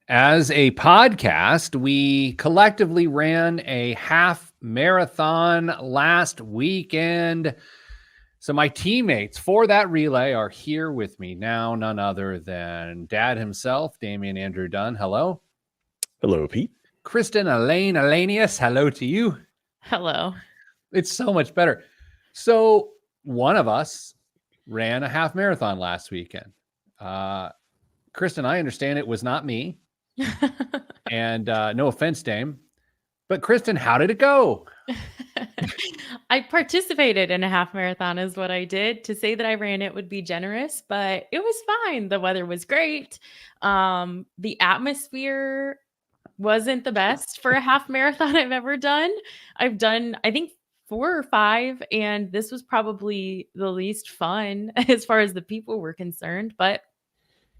As a podcast, we collectively ran a half marathon last weekend. So my teammates for that relay are here with me now, none other than Dad himself, Damian Andrew Dunn. Hello. Hello, Pete. Kristen Elaine Elanius. Hello to you. Hello. It's so much better. So one of us ran a half marathon last weekend. Kristen, I understand it was not me. And no offense, Dame, but Kristen, how did it go? I participated in a half marathon is what I did. To say that I ran it would be generous, but it was fine. The weather was great. The atmosphere wasn't the best for a half marathon I've ever done. I've done, I think, 4 or 5, and this was probably the least fun as far as the people were concerned, but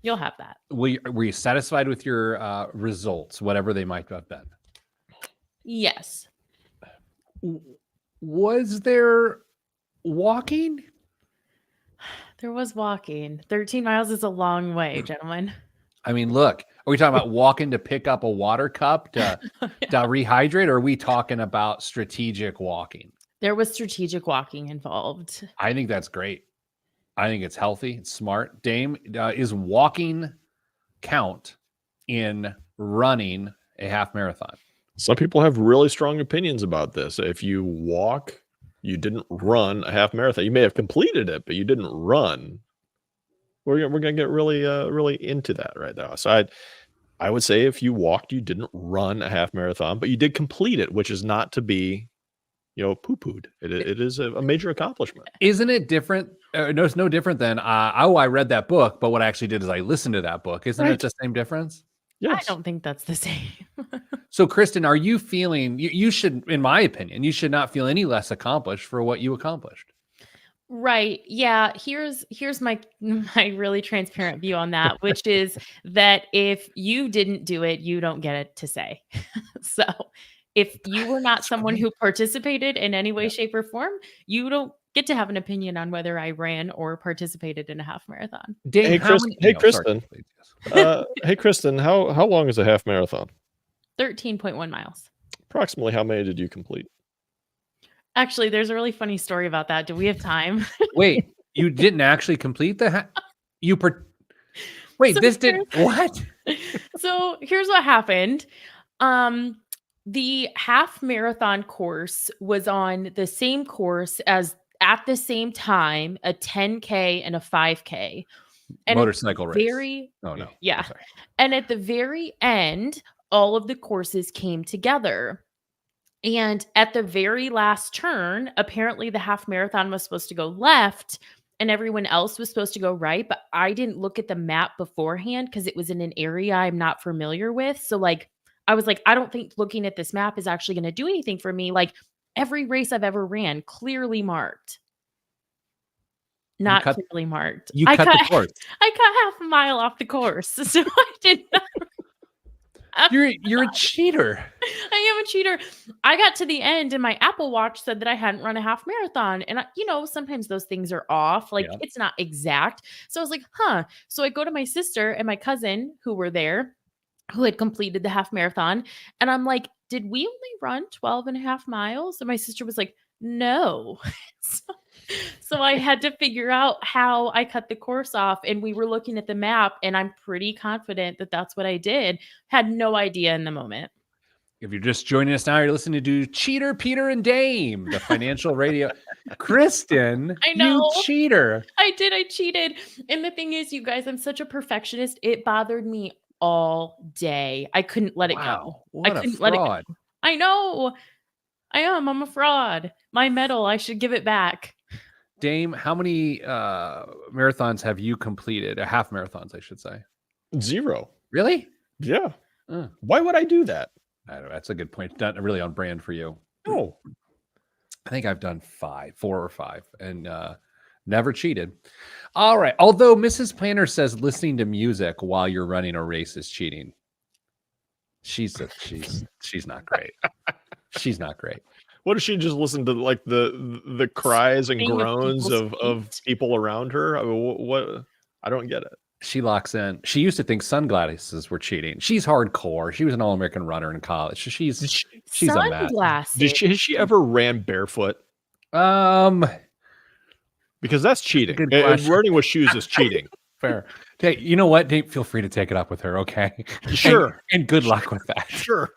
you'll have that. Were you satisfied with your results, whatever they might have been? Yes. Was there walking? There was walking. 13 miles is a long way, gentlemen. I mean, look, are we talking about walking to pick up a water cup to rehydrate, or are we talking about strategic walking? There was strategic walking involved. I think that's great. I think it's healthy. It's smart. Dame, is walking count in running a half marathon? Some people have really strong opinions about this. If you walk, you didn't run a half marathon. You may have completed it, but you didn't run. We're gonna get really into that right now. So I would say if you walked, you didn't run a half marathon, but you did complete it, which is not to be, poo-pooed. It is a major accomplishment. Isn't it different? No, it's no different than I read that book, but what I actually did is I listened to that book. Isn't it the same difference? Yes. I don't think that's the same. So, Kristen, are you feeling you should, in my opinion, you should not feel any less accomplished for what you accomplished? Right. Yeah. Here's my really transparent view on that, which is that if you didn't do it, you don't get it to say. So if you were not someone who participated in any way, shape, or form, you don't get to have an opinion on whether I ran or participated in a half marathon. Dave, Kristen. Hey, Kristen, how long is a half marathon? 13.1 miles. Approximately how many did you complete? Actually, there's a really funny story about that. Do we have time? Wait, you didn't actually complete the what? So here's what happened. The half marathon course was on the same course as at the same time a 10K and a 5K. And motorcycle race. Oh no. Yeah. And at the very end, all of the courses came together. And at the very last turn, apparently the half marathon was supposed to go left and everyone else was supposed to go right. But I didn't look at the map beforehand because it was in an area I'm not familiar with. So I was like, I don't think looking at this map is actually going to do anything for me. Like every race I've ever ran, clearly marked. Not clearly marked. You cut the course. I cut half a mile off the course. So I did not. You're a cheater. I am a cheater. I got to the end and my Apple Watch said that I hadn't run a half marathon. And sometimes those things are off. It's not exact. So I was like, huh. So I go to my sister and my cousin who were there, who had completed the half marathon. And I'm like, did we only run 12 and a half miles? And my sister was like, no. So I had to figure out how I cut the course off, and we were looking at the map, and I'm pretty confident that that's what I did. Had no idea in the moment. If you're just joining us now, you're listening to Cheater, Peter, and Dame, the financial radio. Kristen, I know. You cheater. I cheated. And the thing is, you guys, I'm such a perfectionist. It bothered me all day. I couldn't let it go. What a fraud. I know. I am. I'm a fraud. My medal, I should give it back. Dame, how many marathons have you completed? Half marathons, I should say. 0. Really? Yeah. Why would I do that? I don't know. That's a good point. Not really on brand for you. No. I think I've done 4 or 5, and never cheated. All right. Although Mrs. Planner says listening to music while you're running a race is cheating. She's not great. She's not great. What if she just listened to like the cries and groans of people around her? I mean, what? I don't get it. She locks in. She used to think sunglasses were cheating. She's hardcore. She was an All-American runner in college. She's a mess. Sunglasses. Has she ever ran barefoot? Because that's cheating. Good question. Running with shoes is cheating. Fair. Okay, you know what? Dave, feel free to take it up with her, okay? Sure. And good luck with that. Sure.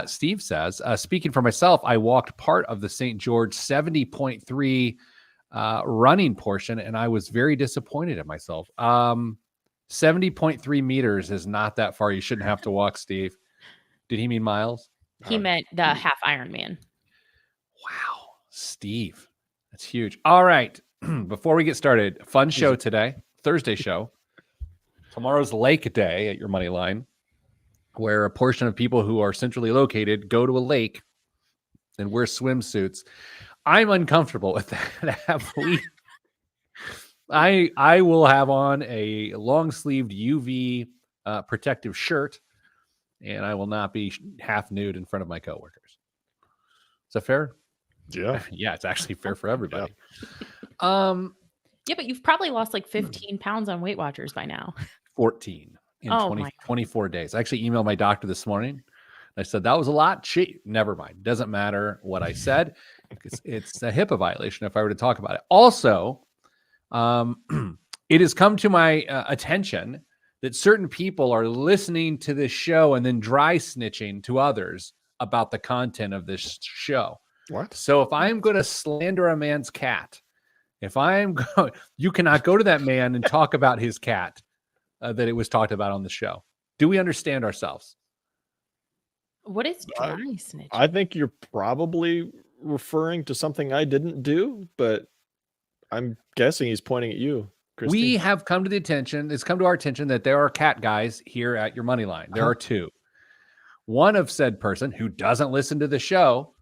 Steve says, speaking for myself, I walked part of the St. George 70.3 running portion, and I was very disappointed at myself. 70.3 meters is not that far. You shouldn't have to walk, Steve. Did he mean miles? He meant the half Ironman. Wow, Steve. That's huge. All right. Before we get started, fun show today, Thursday show. Tomorrow's Lake Day at your money line, where a portion of people who are centrally located go to a lake and wear swimsuits. I'm uncomfortable with that. I will have on a long-sleeved UV protective shirt, and I will not be half nude in front of my coworkers. Is that fair? Yeah. Yeah, it's actually fair for everybody. Yeah, but you've probably lost like 15 pounds on Weight Watchers by now. 14 in 24 days. I actually emailed my doctor this morning. I said, that was a lot. Never mind. Doesn't matter what I said. It's a HIPAA violation if I were to talk about it. Also, it has come to my attention that certain people are listening to this show and then dry snitching to others about the content of this show. What? So if I'm going to slander a man's cat, you cannot go to that man and talk about his cat that it was talked about on the show. Do we understand ourselves? What is dry snitching? I think you're probably referring to something I didn't do, but I'm guessing he's pointing at you, Christy. We have come to it's come to our attention that there are cat guys here at your money line. There are two. One of said person who doesn't listen to the show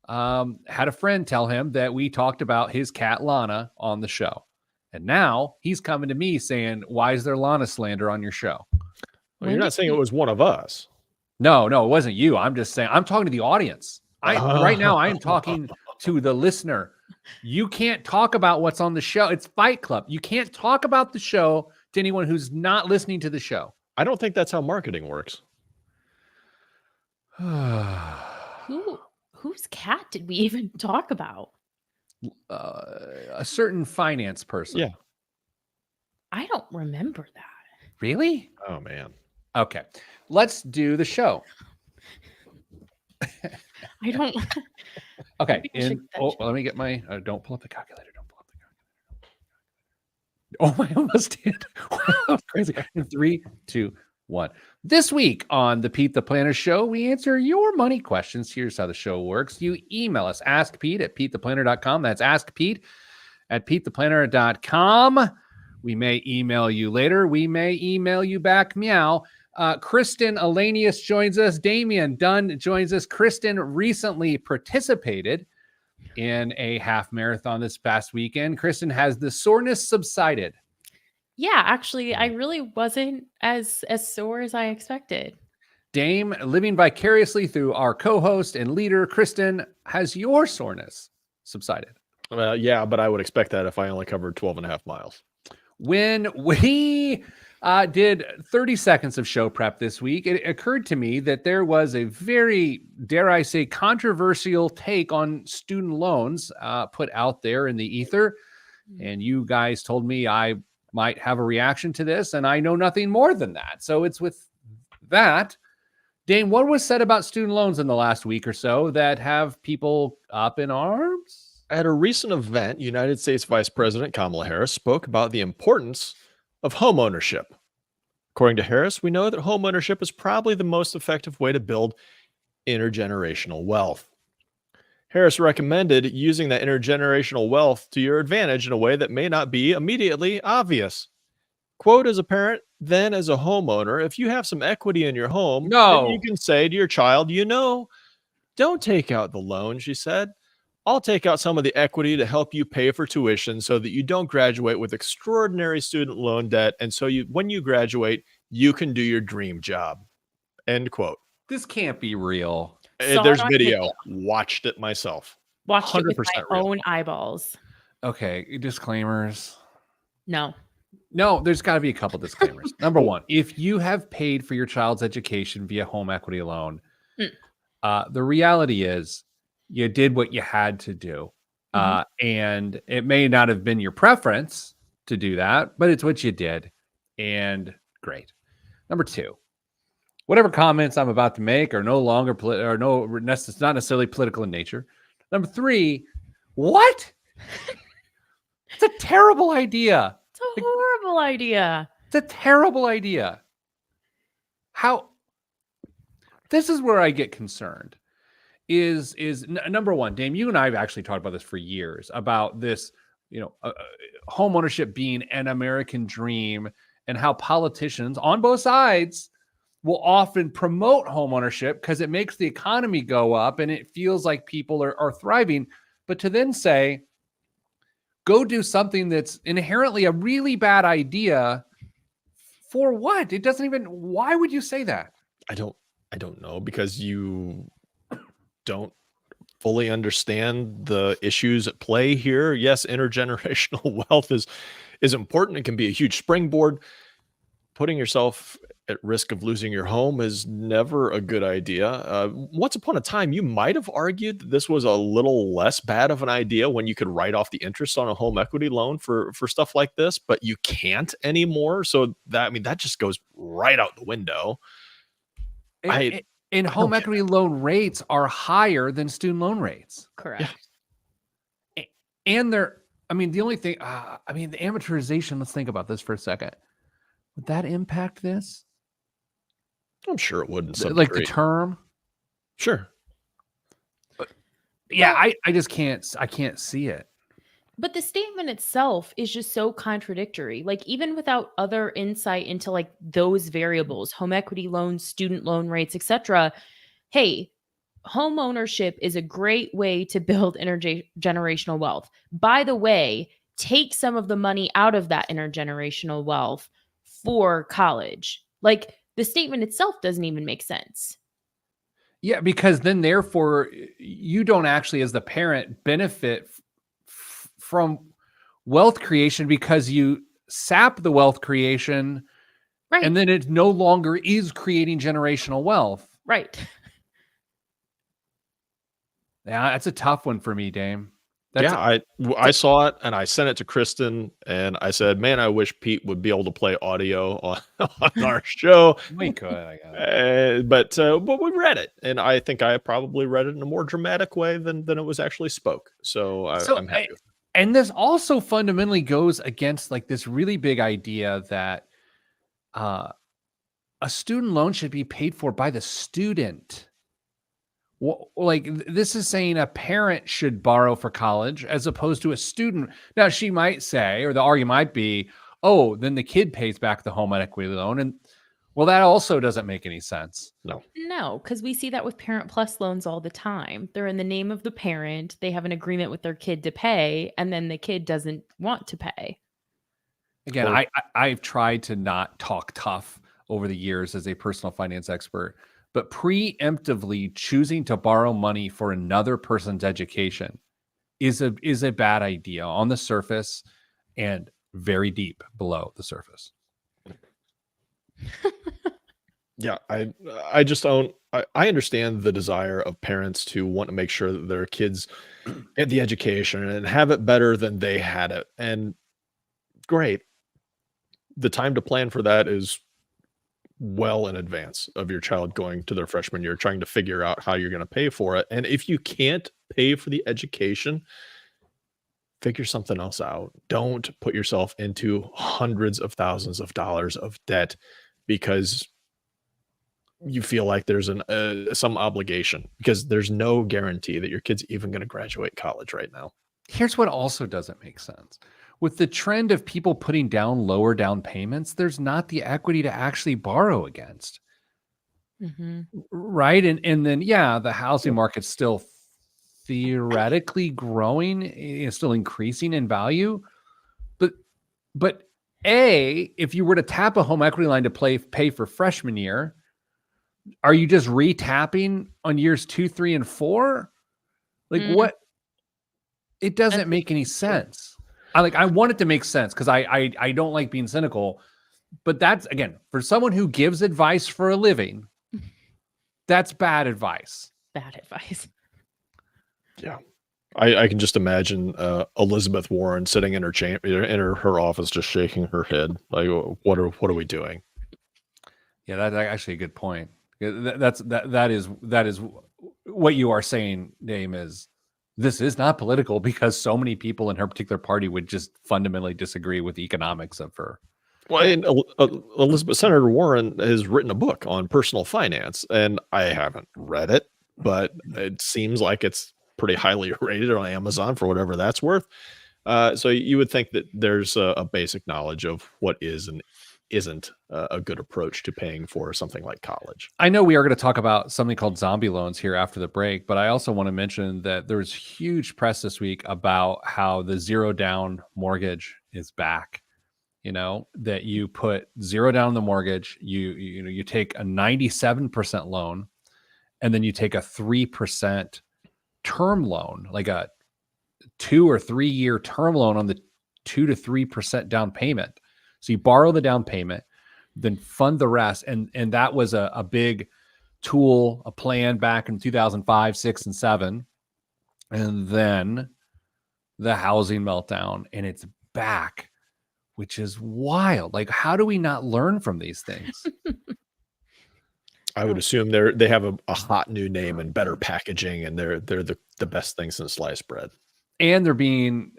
had a friend tell him that we talked about his cat Lana on the show. And now he's coming to me saying, why is there Lana slander on your show? Well, you're not saying it was one of us. No, it wasn't you. I'm just saying, I'm talking to the audience. Right now, I am talking to the listener. You can't talk about what's on the show. It's Fight Club. You can't talk about the show to anyone who's not listening to the show. I don't think that's how marketing works. Whose cat did we even talk about? A certain finance person. Yeah. I don't remember that. Really? Oh, man. Okay. Let's do the show. I don't. Okay. Let me get my. Don't pull up the calculator. Oh, I almost did. That was crazy. In 3, 2, 1. This week on the Pete the Planner Show, we answer your money questions. Here's how the show works. You email us, askpete@petetheplanner.com. That's askpete@petetheplanner.com. We may email you later. We may email you back. Meow. Kristen Elanius joins us. Damian Dunn joins us. Kristen recently participated in a half marathon this past weekend. Kristen, has the soreness subsided? Yeah, actually, I really wasn't as sore as I expected. Dame, living vicariously through our co-host and leader, Kristen, has your soreness subsided? Yeah, but I would expect that if I only covered 12 and a half miles. When we did 30 seconds of show prep this week, it occurred to me that there was a very, dare I say, controversial take on student loans put out there in the ether. And you guys told me I might have a reaction to this, and I know nothing more than that. So it's with that. Dane, what was said about student loans in the last week or so that have people up in arms? At a recent event, United States Vice President Kamala Harris spoke about the importance of homeownership. According to Harris, we know that homeownership is probably the most effective way to build intergenerational wealth. Harris recommended using that intergenerational wealth to your advantage in a way that may not be immediately obvious. Quote, as a parent, then as a homeowner, if you have some equity in your home, then you can say to your child, don't take out the loan, she said. I'll take out some of the equity to help you pay for tuition so that you don't graduate with extraordinary student loan debt. And so when you graduate, you can do your dream job. End quote. This can't be real. There's video. Watched it myself. Watched it with my own eyeballs. Okay. Disclaimers. No. No, there's got to be a couple disclaimers. Number one, if you have paid for your child's education via home equity loan, the reality is you did what you had to do. And it may not have been your preference to do that, but it's what you did. And great. Number two, whatever comments I'm about to make are no longer it's not necessarily political in nature. Number three, what? It's a terrible idea. It's a horrible idea. It's a terrible idea. This is where I get concerned. Is number one, Dame, you and I have actually talked about this for years about this, home ownership being an American dream and how politicians on both sides will often promote home ownership because it makes the economy go up and it feels like people are thriving. But to then say, go do something that's inherently a really bad idea for what? It doesn't even, why would you say that? I don't know, because you don't fully understand the issues at play here. Yes, intergenerational wealth is important. It can be a huge springboard. Putting yourself at risk of losing your home is never a good idea. Once upon a time, you might have argued that this was a little less bad of an idea when you could write off the interest on a home equity loan for stuff like this, but you can't anymore. So that just goes right out the window. And home equity loan rates are higher than student loan rates. Correct. Yeah. And the only thing, the amortization, let's think about this for a second. Would that impact this? I'm sure it would in some like degree. The term? Sure. But yeah, I just can't see it. But the statement itself is just so contradictory. Like, even without other insight into like those variables, home equity loans, student loan rates, etc. Hey, home ownership is a great way to build intergenerational wealth. By the way, take some of the money out of that intergenerational wealth for college. Like, the statement itself doesn't even make sense. Yeah, because then therefore you don't actually, as the parent, benefit from wealth creation because you sap the wealth creation, right? And then it no longer is creating generational wealth. Right. Yeah, that's a tough one for me, Dame. I saw it and I sent it to Kristen and I said, man, I wish Pete would be able to play audio on our show. We could, I guess. But we read it, and I think I probably read it in a more dramatic way than it was actually spoke. So I'm happy with it. And this also fundamentally goes against like this really big idea that a student loan should be paid for by the student. Like, this is saying a parent should borrow for college as opposed to a student. Now, she might say, or the argument might be, oh, then the kid pays back the home equity loan. And well, that also doesn't make any sense. No, because we see that with Parent Plus loans all the time. They're in the name of the parent. They have an agreement with their kid to pay, and then the kid doesn't want to pay. Again, I've tried to not talk tough over the years as a personal finance expert, but preemptively choosing to borrow money for another person's education is a bad idea on the surface and very deep below the surface. Yeah, I just don't. I understand the desire of parents to want to make sure that their kids get the education and have it better than they had it. And great. The time to plan for that is well in advance of your child going to their freshman year, trying to figure out how you're going to pay for it. And if you can't pay for the education, figure something else out. Don't put yourself into hundreds of thousands of dollars of debt because you feel like there's some obligation, because there's no guarantee that your kid's even going to graduate college right now. Here's what also doesn't make sense. With the trend of people putting down lower down payments, there's not the equity to actually borrow against. Mm-hmm. Right. And then, yeah, the housing market's still theoretically growing, it's still increasing in value. But if you were to tap a home equity line to pay for freshman year, are you just re-tapping on years 2, 3, and 4? Like what? It doesn't make any sense. I want it to make sense because I don't like being cynical, but that's, again, for someone who gives advice for a living, that's bad advice. Bad advice. Yeah. I can just imagine Elizabeth Warren sitting in her chamber in her office, just shaking her head, like, what are we doing? Yeah, that's actually a good point. That is what you are saying, Dame, is this is not political because so many people in her particular party would just fundamentally disagree with the economics of her. Well, and Senator Warren has written a book on personal finance, and I haven't read it, but it seems like it's pretty highly rated on Amazon for whatever that's worth. So you would think that there's a basic knowledge of what is and isn't a good approach to paying for something like college. I know we are going to talk about something called zombie loans here after the break, but I also want to mention that there's huge press this week about how the zero down mortgage is back. You know, that you put zero down on the mortgage, you take a 97% loan, and then you take a 3% term loan, like a 2 or 3 year term loan on the 2 to 3% down payment. So you borrow the down payment, then fund the rest. And that was a big tool, a plan back in 2005, 6, and 7. And then the housing meltdown, and it's back, which is wild. Like, how do we not learn from these things? I would assume they have a hot new name and better packaging, and they're the best thing since sliced bread. And they're being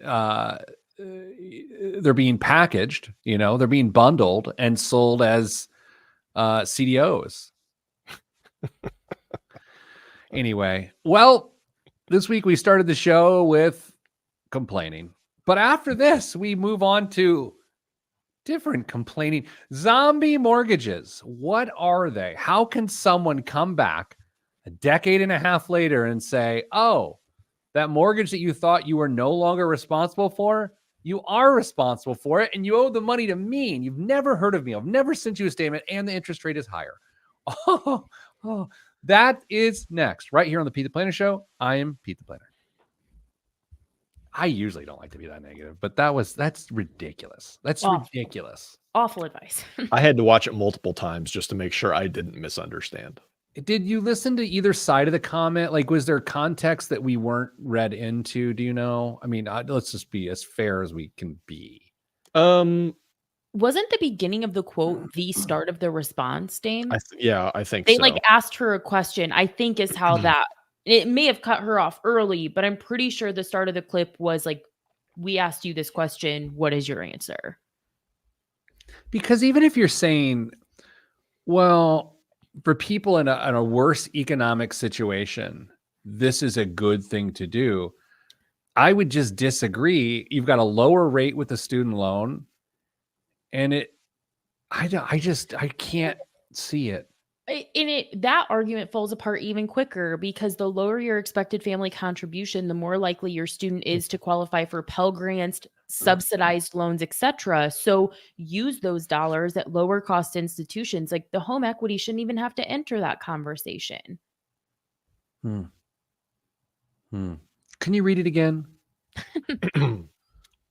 packaged, you know, they're being bundled and sold as CDOs. Anyway, well, this week we started the show with complaining, but after this we move on to different complaining. Zombie mortgages. What are they? How can someone come back a decade and a half later and say, oh, that mortgage that you thought you were no longer responsible for, you are responsible for it, and you owe the money to me, and you've never heard of me. I've never sent you a statement, and the interest rate is higher. Oh, that is next, right here on the Pete the Planner Show. I am Pete the Planner. I usually don't like to be that negative, but that's ridiculous. That's ridiculous. Awful advice. I had to watch it multiple times just to make sure I didn't misunderstand. Did you listen to either side of the comment? Like, was there context that we weren't read into? Do you know? I mean, let's just be as fair as we can be. Wasn't the beginning of the quote the start of the response, Dame? I think they so. like asked her a question, I think is how that, it may have cut her off early, but I'm pretty sure the start of the clip was like, we asked you this question. What is your answer? Because even if you're saying, well, for people in a worse economic situation, this is a good thing to do, I would just disagree. You've got a lower rate with the student loan, and I can't see it. That argument falls apart even quicker because the lower your expected family contribution, the more likely your student is to qualify for Pell Grants, subsidized loans, etc. So use those dollars at lower cost institutions. Like the home equity shouldn't even have to enter that conversation. Can you read it again?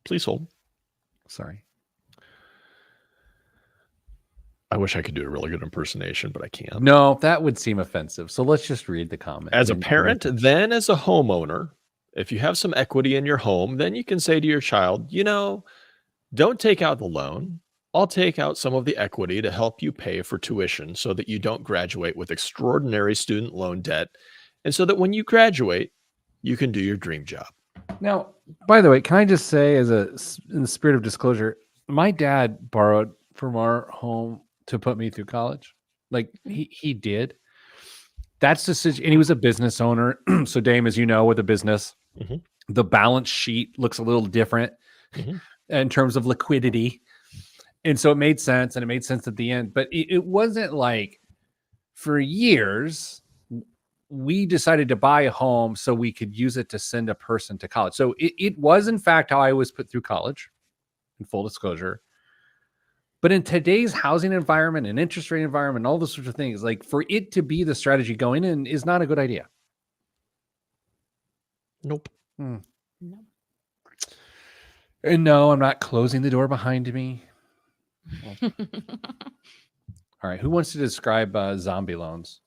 Please hold. Sorry. I wish I could do a really good impersonation, but I can't. No, that would seem offensive. So let's just read the comment. As a parent, then as a homeowner, if you have some equity in your home, then you can say to your child, you know, don't take out the loan. I'll take out some of the equity to help you pay for tuition so that you don't graduate with extraordinary student loan debt. And so that when you graduate, you can do your dream job. Now, by the way, can I just say, in the spirit of disclosure, my dad borrowed from our home to put me through college. Like he did. That's the situation. And he was a business owner. So Dame, as you know, with a business, the balance sheet looks a little different in terms of liquidity. And so it made sense, and it made sense at the end. But it wasn't like for years we decided to buy a home so we could use it to send a person to college. So it was, in fact, how I was put through college, in full disclosure. But in today's housing environment and interest rate environment, all those sorts of things, like for it to be the strategy going in is not a good idea. Nope. No. And no, I'm not closing the door behind me. All right. Who wants to describe zombie loans?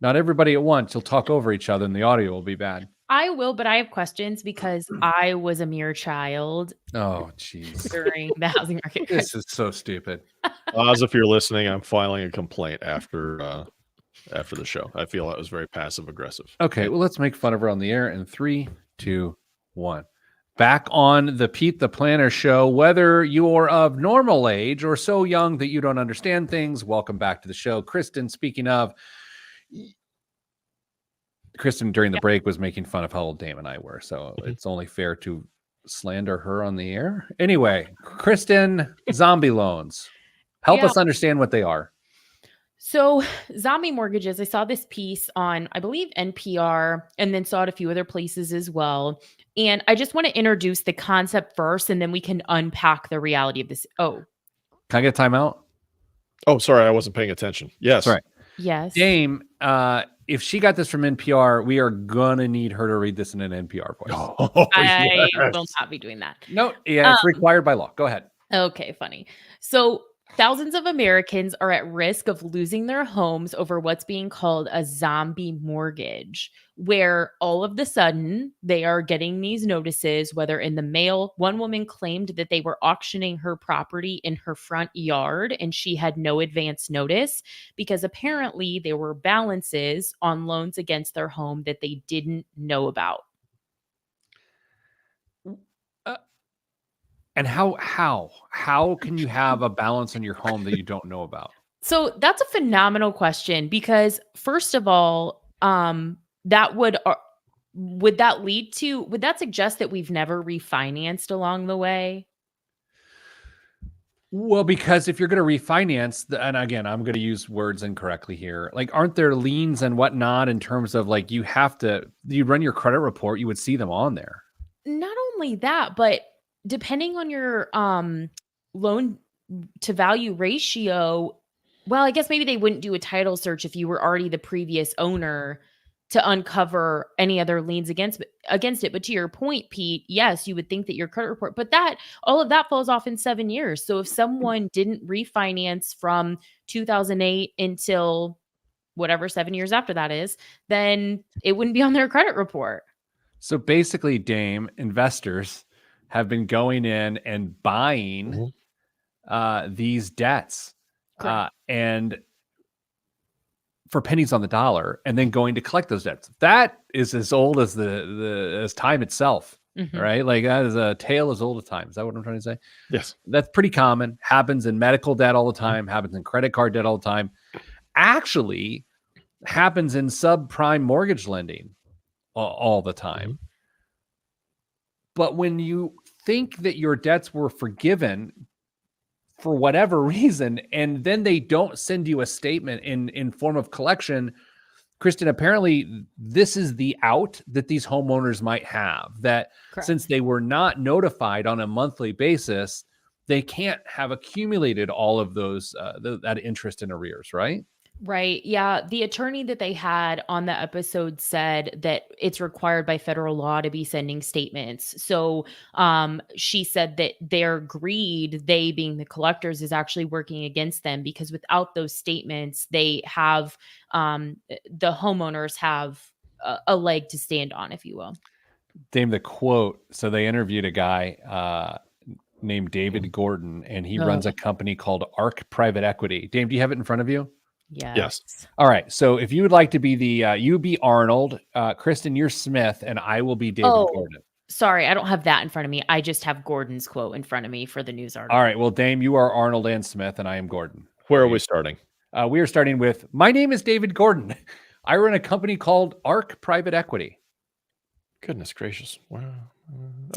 Not everybody at once. You'll talk over each other and the audio will be bad. I will, but I have questions because I was a mere child Oh, jeez. during the housing market crisis. This is so stupid. Oz, if you're listening, I'm filing a complaint after the show. I feel that was very passive aggressive. Okay, well, let's make fun of her on the air in 3, 2, 1. Back on the Pete the Planner show. Whether you're of normal age or so young that you don't understand things, welcome back to the show. Kristen, speaking of, Kristen during the break was making fun of how old Dame and I were, so it's only fair to slander her on the air. Anyway, Kristen, zombie loans. Help us understand what they are. So zombie mortgages, I saw this piece on, I believe, NPR, and then saw it a few other places as well. And I just want to introduce the concept first, and then we can unpack the reality of this. Oh. Can I get a timeout? Oh, sorry, I wasn't paying attention. Yes. Sorry. Yes. Dame, if she got this from NPR, we are gonna need her to read this in an NPR voice. Oh, I yes. will not be doing that. No, yeah, it's required by law. Go ahead. Okay, funny. So thousands of Americans are at risk of losing their homes over what's being called a zombie mortgage, where all of the sudden they are getting these notices, whether in the mail. One woman claimed that they were auctioning her property in her front yard and she had no advance notice because apparently there were balances on loans against their home that they didn't know about. And how can you have a balance on your home that you don't know about? So that's a phenomenal question because first of all, that would that suggest that we've never refinanced along the way? Well, because if you're going to refinance, and again, I'm going to use words incorrectly here. Like, aren't there liens and whatnot in terms of like you run your credit report, you would see them on there. Not only that, but depending on your loan to value ratio, well, I guess maybe they wouldn't do a title search if you were already the previous owner to uncover any other liens against it. But to your point, Pete, yes, you would think that your credit report, but all of that falls off in 7 years. So if someone didn't refinance from 2008 until whatever 7 years after that is, then it wouldn't be on their credit report. So basically, Dame, investors have been going in and buying these debts and for pennies on the dollar, and then going to collect those debts. That is as old as as time itself, right? Like that is a tale as old as time. Is that what I'm trying to say? Yes. That's pretty common. Happens in medical debt all the time. Happens in credit card debt all the time. Actually, happens in subprime mortgage lending all the time. But when you think that your debts were forgiven for whatever reason, and then they don't send you a statement in form of collection, Kristen, apparently this is the out that these homeowners might have, that since they were not notified on a monthly basis, they can't have accumulated all of those, that interest in arrears, right? Right. Yeah. The attorney that they had on the episode said that it's required by federal law to be sending statements. So she said that their greed, they being the collectors, is actually working against them because without those statements, they have the homeowners have a leg to stand on, if you will. Dame, the quote. So they interviewed a guy named David Gordon, and he runs a company called ARC Private Equity. Dame, do you have it in front of you? Yes. All right. So if you would like to be you be Arnold, Kristen, you're Smith, and I will be David Gordon. Sorry, I don't have that in front of me. I just have Gordon's quote in front of me for the news article. All right. Well, Dame, you are Arnold and Smith, and I am Gordon. Where are we starting? We are starting with, my name is David Gordon. I run a company called ARC Private Equity. Goodness gracious. Wow.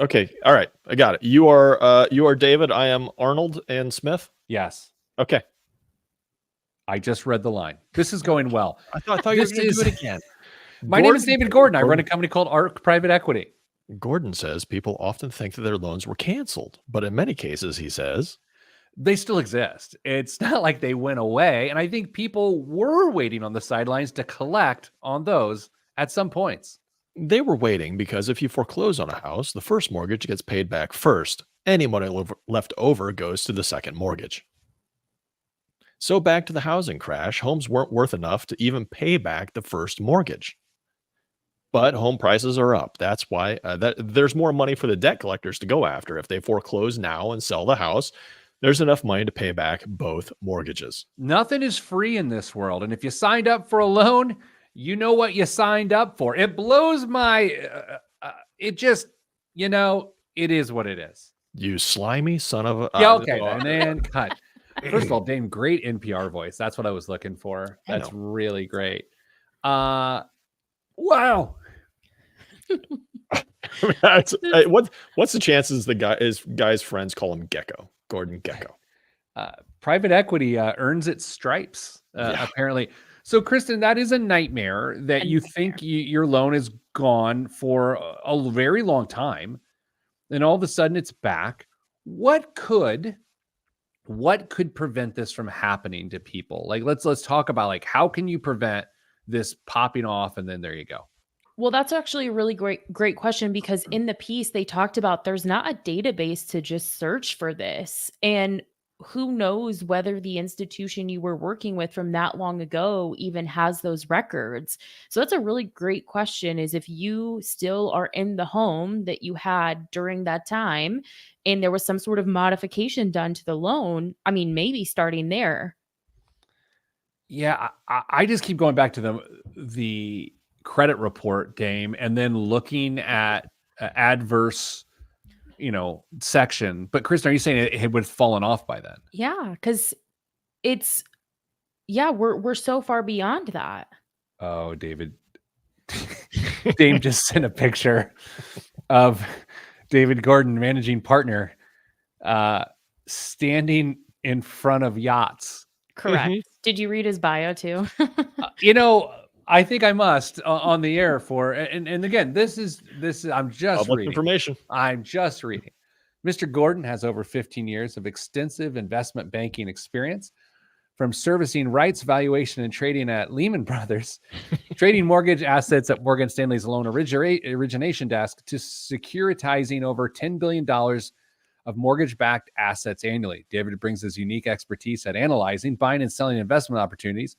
Okay. All right. I got it. You are David. I am Arnold and Smith. Yes. Okay. I just read the line. This is going well. I thought you were going to do it again. My name is David Gordon. I run a company called ARC Private Equity. Gordon says people often think that their loans were canceled, but in many cases, he says, they still exist. It's not like they went away. And I think people were waiting on the sidelines to collect on those at some points. They were waiting because if you foreclose on a house, the first mortgage gets paid back first. Any money left over goes to the second mortgage. So back to the housing crash, homes weren't worth enough to even pay back the first mortgage. But home prices are up. That's why there's more money for the debt collectors to go after. If they foreclose now and sell the house, there's enough money to pay back both mortgages. Nothing is free in this world. And if you signed up for a loan, you know what you signed up for. It blows my, it just, it is what it is. You slimy son of a... Yeah, okay, then cut. First of all, Dame, great NPR voice. That's what I was looking for. That's really great. Wow. What's the chances his guy's friends call him Gecko, Gordon Gecko? Private equity earns its stripes, apparently. So, Kristen, that is a nightmare that you think your loan is gone for a very long time, and all of a sudden it's back. What could prevent this from happening to people? Like, let's talk about, like, how can you prevent this popping off, and then there you go. Well, that's actually a really great question, because in the piece they talked about there's not a database to just search for this. And who knows whether the institution you were working with from that long ago even has those records. So that's a really great question, is if you still are in the home that you had during that time and there was some sort of modification done to the loan, I mean, maybe starting there. Yeah, I just keep going back to the credit report, Dame, and then looking at adverse section. But Kristen, are you saying it would have fallen off by then? Yeah, because we're so far beyond that. Oh, David. Dame just sent a picture of David Gordon, managing partner, standing in front of yachts. Correct. Mm-hmm. Did you read his bio too? I think I must on the air and again, this is I'm just public reading information. I'm just reading. Mr. Gordon has over 15 years of extensive investment banking experience, from servicing rights valuation and trading at Lehman Brothers, trading mortgage assets at Morgan Stanley's loan origination desk, to securitizing over $10 billion of mortgage-backed assets annually. David brings his unique expertise at analyzing, buying, and selling investment opportunities.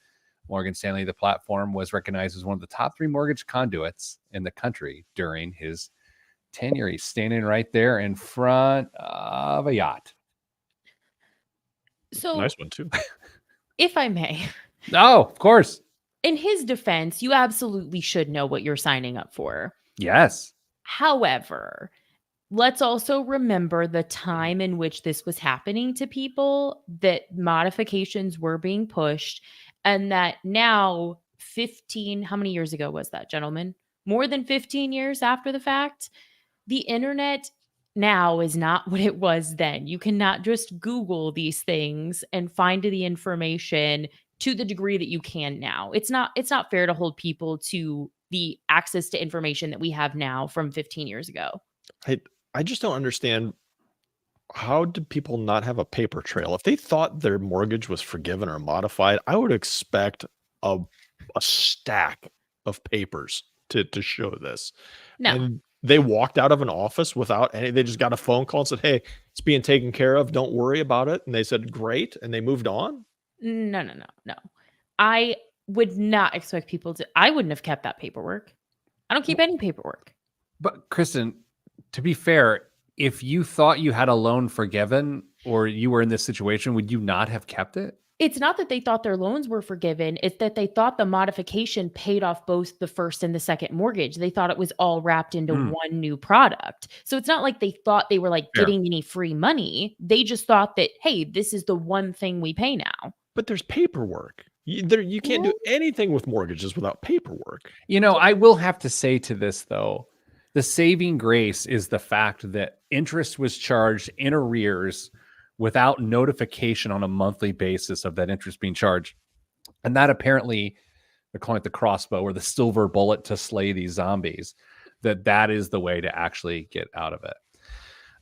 Morgan Stanley, the platform, was recognized as one of the top 3 mortgage conduits in the country during his tenure. He's standing right there in front of a yacht. So nice one too. If I may. Oh, of course. In his defense, you absolutely should know what you're signing up for. Yes. However, let's also remember the time in which this was happening to people, that modifications were being pushed, and that now 15, how many years ago was that, gentlemen? More than 15 years after the fact, the internet now is not what it was then. You cannot just Google these things and find the information to the degree that you can now. It's not fair to hold people to the access to information that we have now from 15 years ago. I just don't understand, how did people not have a paper trail? If they thought their mortgage was forgiven or modified, I would expect a stack of papers to show this. No. And they walked out of an office without any, they just got a phone call and said, "Hey, it's being taken care of. Don't worry about it." And they said, "Great." And they moved on. No. I would not expect people to. I wouldn't have kept that paperwork. I don't keep any paperwork. But Kristen, to be fair, if you thought you had a loan forgiven or you were in this situation, would you not have kept it? It's not that they thought their loans were forgiven. It's that they thought the modification paid off both the first and the second mortgage. They thought it was all wrapped into one new product. So it's not like they thought they were getting any free money. They just thought that, hey, this is the one thing we pay now. But there's paperwork. You can't do anything with mortgages without paperwork. I will have to say to this, though, the saving grace is the fact that interest was charged in arrears without notification on a monthly basis of that interest being charged. And that apparently, they're calling it the crossbow or the silver bullet to slay these zombies, that is the way to actually get out of it.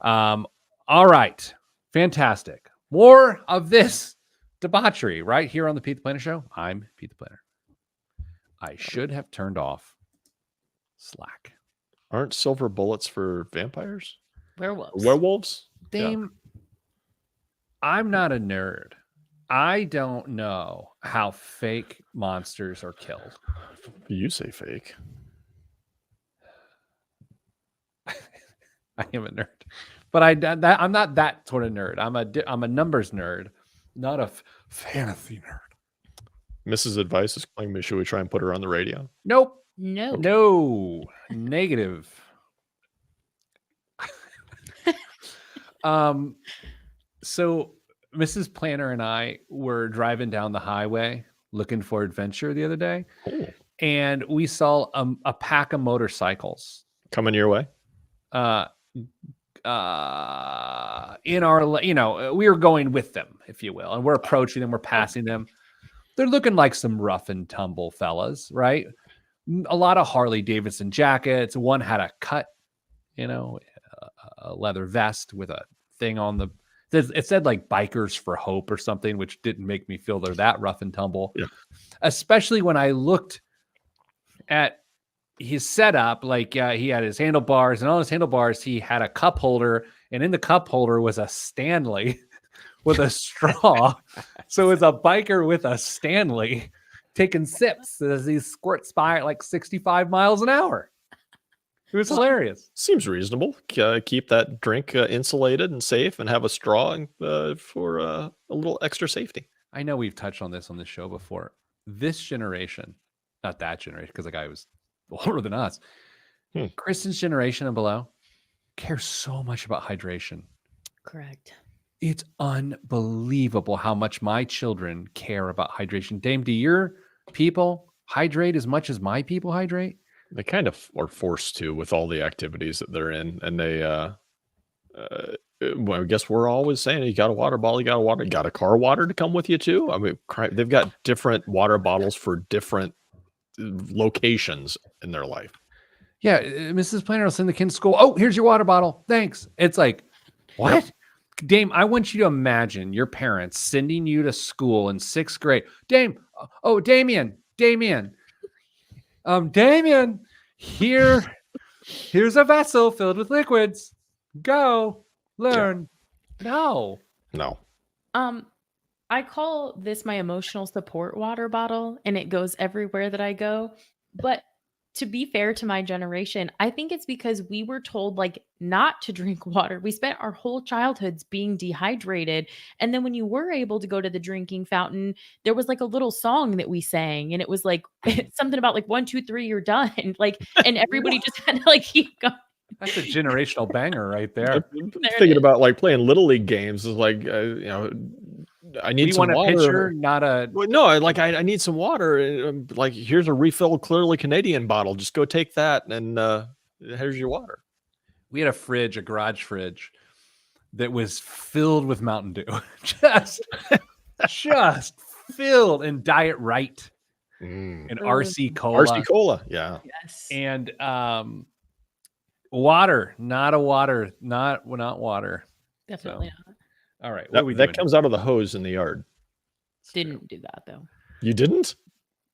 All right. Fantastic. More of this debauchery right here on the Pete the Planner Show. I'm Pete the Planner. I should have turned off Slack. Aren't silver bullets for vampires? Werewolves. Werewolves? Dame, I'm not a nerd. I don't know how fake monsters are killed. You say fake. I am a nerd, but I'm not that sort of nerd. I'm a numbers nerd, not a fantasy nerd. Mrs. Advice is calling me. Should we try and put her on the radio? Nope. No. No. Negative. So Mrs. Planner and I were driving down the highway looking for adventure the other day, and we saw a pack of motorcycles coming your way. In our, we were going with them, if you will, and we're approaching them, we're passing them. They're looking like some rough and tumble fellas, right? A lot of Harley Davidson jackets. One had a cut, a leather vest with a thing on the. It said like Bikers for Hope or something, which didn't make me feel they're that rough and tumble. Yeah. Especially when I looked at his setup, like he had his handlebars, and on his handlebars he had a cup holder, and in the cup holder was a Stanley with a straw. So it's a biker with a Stanley taking sips as he squirts by at like 65 miles an hour. It was hilarious. Seems reasonable. Keep that drink insulated and safe, and have a straw for a little extra safety. I know we've touched on this on the show before. This generation, not that generation, because the guy was older than us. Kristen's generation and below cares so much about hydration. Correct. It's unbelievable how much my children care about hydration. Dame, do your people hydrate as much as my people hydrate? They kind of are forced to with all the activities that they're in, and they. Well, I guess we're always saying you got a water bottle, you got a car water to come with you too. I mean, they've got different water bottles for different locations in their life. Yeah, Mrs. Planner will send the kids to school. Oh, here's your water bottle. Thanks. It's like, what? Yep. Dame, I want you to imagine your parents sending you to school in 6th grade. Dame, oh, Damien, Damien, here's a vessel filled with liquids. Go learn. Yeah. No. I call this my emotional support water bottle, and it goes everywhere that I go. But to be fair to my generation, I think it's because we were told like not to drink water. We spent our whole childhoods being dehydrated. And then when you were able to go to the drinking fountain, there was like a little song that we sang, and it was like something about like 1, 2, 3, you're done. Like, and everybody just had to like keep going. That's a generational banger right there. Thinking about like playing Little League games is like, I need some water. Pitcher, not a. Well, no, like I need some water. Like, here's a refill, clearly Canadian bottle. Just go take that, and here's your water. We had a garage fridge, that was filled with Mountain Dew, just filled, and Diet Right, and RC Cola. RC Cola, yeah. Yes. And water, not water. Definitely not. All right. That comes out of the hose in the yard. Didn't do that though. You didn't?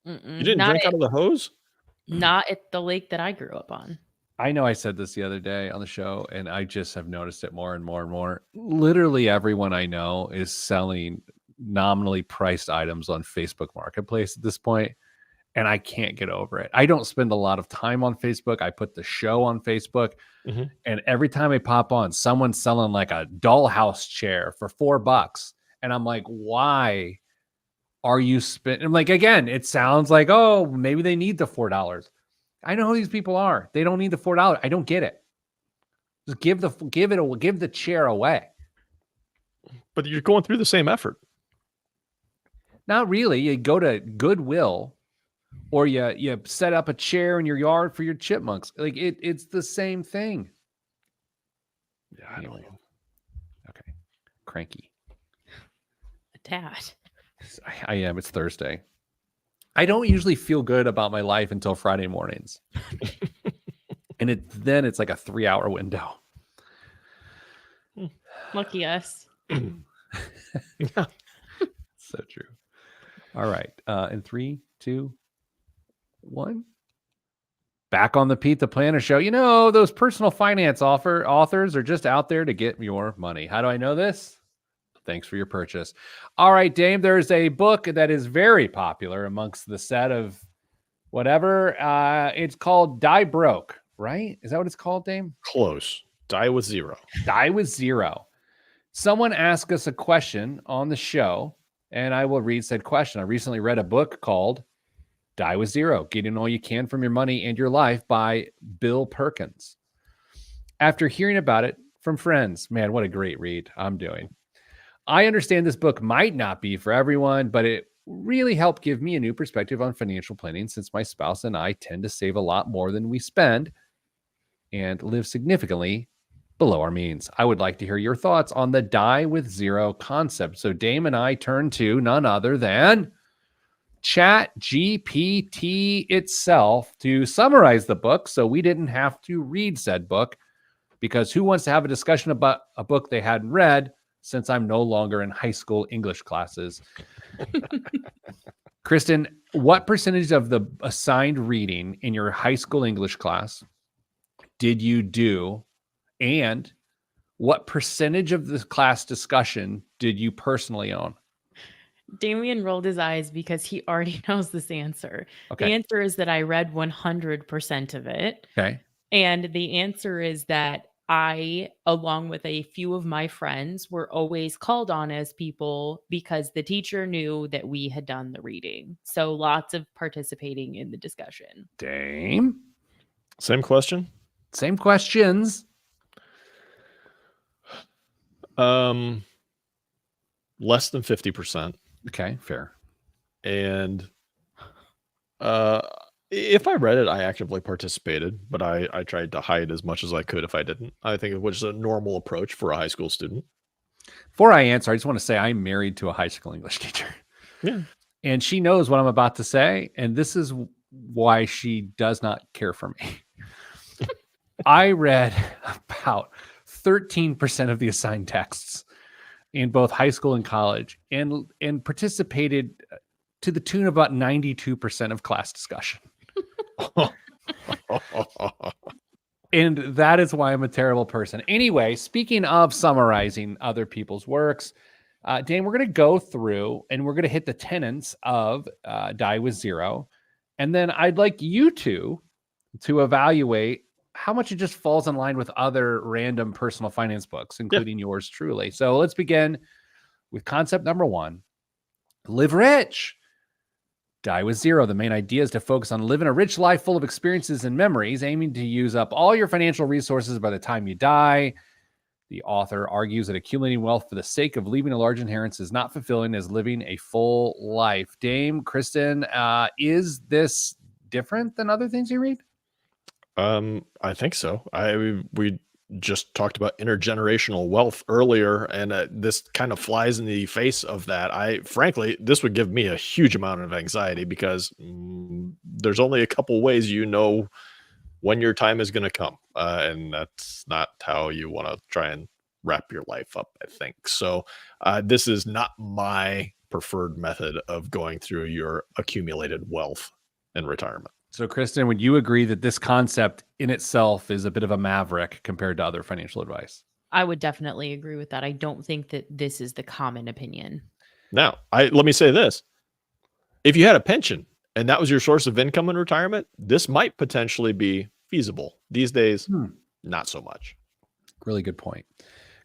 You didn't drink out of the hose? Not at the lake that I grew up on. I know I said this the other day on the show, and I just have noticed it more and more and more. Literally everyone I know is selling nominally priced items on Facebook Marketplace at this point, and I can't get over it. I don't spend a lot of time on Facebook. I put the show on Facebook, and every time I pop on, someone's selling like a dollhouse chair for $4. And I'm like, why are you spending? I'm like, again, it sounds like, oh, maybe they need the $4. I know who these people are. They don't need the $4. I don't get it. Just give the chair away. But you're going through the same effort. Not really. You go to Goodwill, or you set up a chair in your yard for your chipmunks. Like it's the same thing. Yeah, I don't know. Okay. Cranky. A tad. I am. It's Thursday. I don't usually feel good about my life until Friday mornings. And then it's like a 3-hour window. Lucky us. Yeah. So true. All right. In 3, 2, 1. Back. back on the Pete the Planner show. Those personal finance authors are just out there to get your money. How do I know this? Thanks for your purchase. All right, Dame, there's a book that is very popular amongst the set of whatever. It's called Die Broke, right? Is that what it's called, Dame? Close. Die with zero. Die with zero. Someone asked us a question on the show, and I will read said question. I recently read a book called Die with Zero, Getting All You Can from Your Money and Your Life by Bill Perkins. After hearing about it from friends, man, what a great read I'm doing. I understand this book might not be for everyone, but it really helped give me a new perspective on financial planning since my spouse and I tend to save a lot more than we spend and live significantly below our means. I would like to hear your thoughts on the Die with Zero concept. So Dame and I turn to none other than ChatGPT itself to summarize the book so we didn't have to read said book, because who wants to have a discussion about a book they hadn't read since I'm no longer in high school English classes? Kristen, what percentage of the assigned reading in your high school English class did you do? And what percentage of the class discussion did you personally own? Damien rolled his eyes because he already knows this answer. Okay. The answer is that I read 100% of it. Okay. And the answer is that I, along with a few of my friends, were always called on as people because the teacher knew that we had done the reading. So lots of participating in the discussion. Dame? Same question? Same questions. Less than 50%. Okay, fair. And if I read it, I actively participated, but I tried to hide as much as I could if I didn't. I think it was a normal approach for a high school student. Before I answer, I just want to say I'm married to a high school English teacher. Yeah. And she knows what I'm about to say, and this is why she does not care for me. I read about 13% of the assigned texts in both high school and college, and participated to the tune of about 92% of class discussion. And that is why I'm a terrible person. Anyway, speaking of summarizing other people's works, Dan, we're going to go through and we're going to hit the tenets of Die with Zero. And then I'd like you to evaluate how much it just falls in line with other random personal finance books, including yours truly. So let's begin with concept number 1, live rich. Die with Zero. The main idea is to focus on living a rich life full of experiences and memories, aiming to use up all your financial resources by the time you die. The author argues that accumulating wealth for the sake of leaving a large inheritance is not fulfilling as living a full life. Dame, Kristen, is this different than other things you read? I think so. We just talked about intergenerational wealth earlier, and this kind of flies in the face of that. Frankly, this would give me a huge amount of anxiety because there's only a couple ways when your time is going to come, and that's not how you want to try and wrap your life up, I think. So this is not my preferred method of going through your accumulated wealth in retirement. So, Kristen, would you agree that this concept in itself is a bit of a maverick compared to other financial advice? I would definitely agree with that. I don't think that this is the common opinion. Now, let me say this. If you had a pension and that was your source of income in retirement, this might potentially be feasible. These days, not so much. Really good point.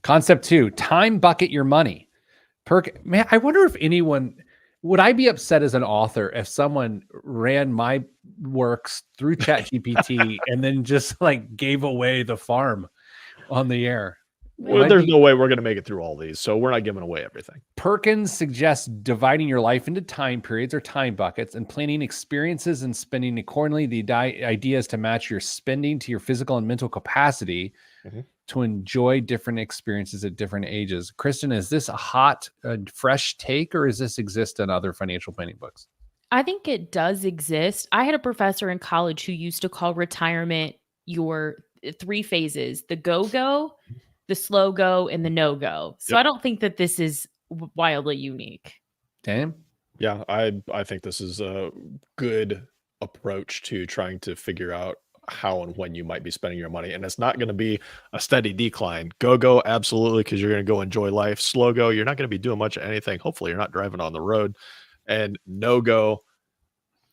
Concept 2, time bucket your money. Man, I wonder if anyone... Would I be upset as an author if someone ran my works through ChatGPT and then just gave away the farm on the air? Well, there's no way we're going to make it through all these, so we're not giving away everything. Perkins suggests dividing your life into time periods or time buckets and planning experiences and spending accordingly. The idea is to match your spending to your physical and mental capacity to enjoy different experiences at different ages. Kristen, is this a hot, fresh take, or does this exist in other financial planning books? I think it does exist. I had a professor in college who used to call retirement your 3 phases: the go-go, the slow-go, and the no-go. So I don't think that this is wildly unique. Damn. Yeah, I think this is a good approach to trying to figure out how and when you might be spending your money. And it's not going to be a steady decline. Go, absolutely, because you're going to go enjoy life. Slow go, you're not going to be doing much of anything. Hopefully, you're not driving on the road. And no go,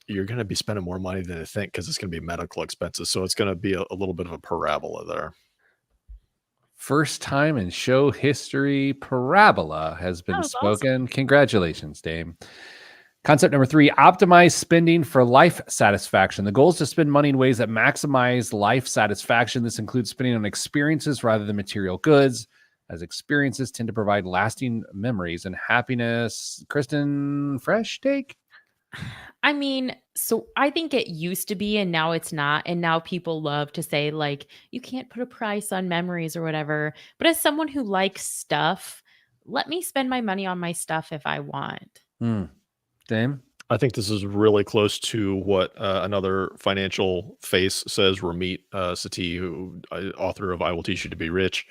you're going to be spending more money than you think because it's going to be medical expenses. So it's going to be a little bit of a parabola there. First time in show history, parabola has been spoken. Awesome. Congratulations, Dame. Concept number 3, optimize spending for life satisfaction. The goal is to spend money in ways that maximize life satisfaction. This includes spending on experiences rather than material goods, as experiences tend to provide lasting memories and happiness. Kristen, fresh take? I mean, so I think it used to be and now it's not. And now people love to say, like, you can't put a price on memories or whatever. But as someone who likes stuff, let me spend my money on my stuff if I want. Dame? I think this is really close to what another financial face says, Ramit Sethi, who author of I Will Teach You to Be Rich.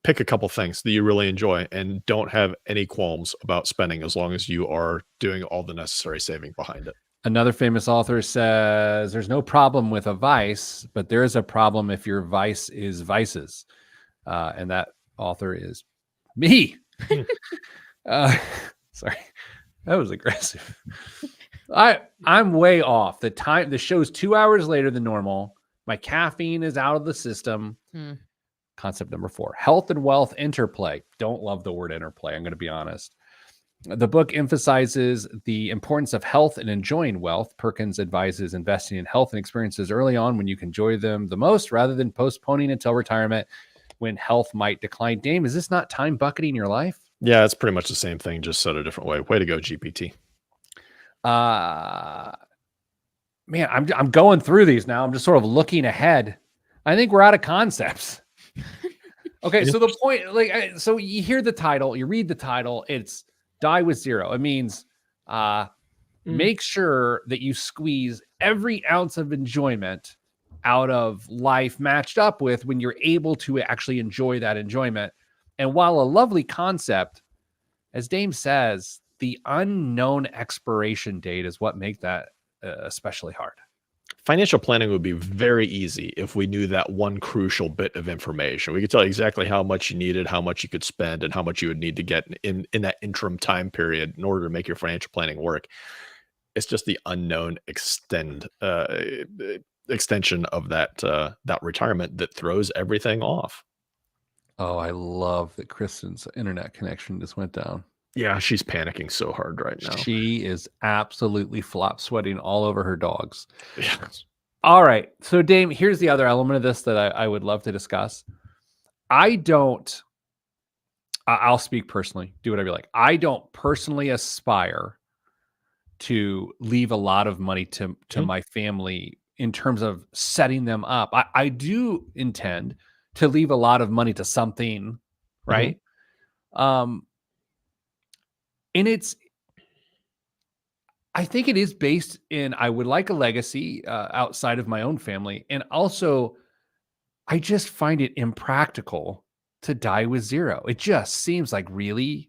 Pick a couple things that you really enjoy and don't have any qualms about spending as long as you are doing all the necessary saving behind it. Another famous author says there's no problem with a vice, but there is a problem if your vice is vices. And that author is me. Sorry, that was aggressive. I'm way off. The show's 2 hours later than normal. My caffeine is out of the system. Concept number 4, health and wealth interplay. Don't love the word interplay, I'm going to be honest. The book emphasizes the importance of health and enjoying wealth. Perkins advises investing in health and experiences early on when you can enjoy them the most, rather than postponing until retirement when health might decline. Dame, is this not time bucketing your life? Yeah, it's pretty much the same thing, just said a different way. Way to go, GPT. Man, I'm going through these now. I'm just sort of looking ahead. I think we're out of concepts. Okay, so the point, so you hear the title, you read the title, it's Die with Zero. It means make sure that you squeeze every ounce of enjoyment out of life matched up with when you're able to actually enjoy that enjoyment. And while a lovely concept, as Dame says, the unknown expiration date is what makes that especially hard. Financial planning would be very easy if we knew that one crucial bit of information. We could tell you exactly how much you needed, how much you could spend, and how much you would need to get in that interim time period in order to make your financial planning work. It's just the unknown extension of that retirement that throws everything off. Oh, I love that Kristen's internet connection just went down. Yeah, she's panicking so hard right now. She is absolutely flop sweating all over her dogs. Yes. All right. So, Dame, here's the other element of this that I would love to discuss. I'll speak personally. Do whatever you like. I don't personally aspire to leave a lot of money to my family in terms of setting them up. I do intend to leave a lot of money to something, right? And I think it is based in, I would like a legacy outside of my own family. And also, I just find it impractical to die with zero. It just seems like really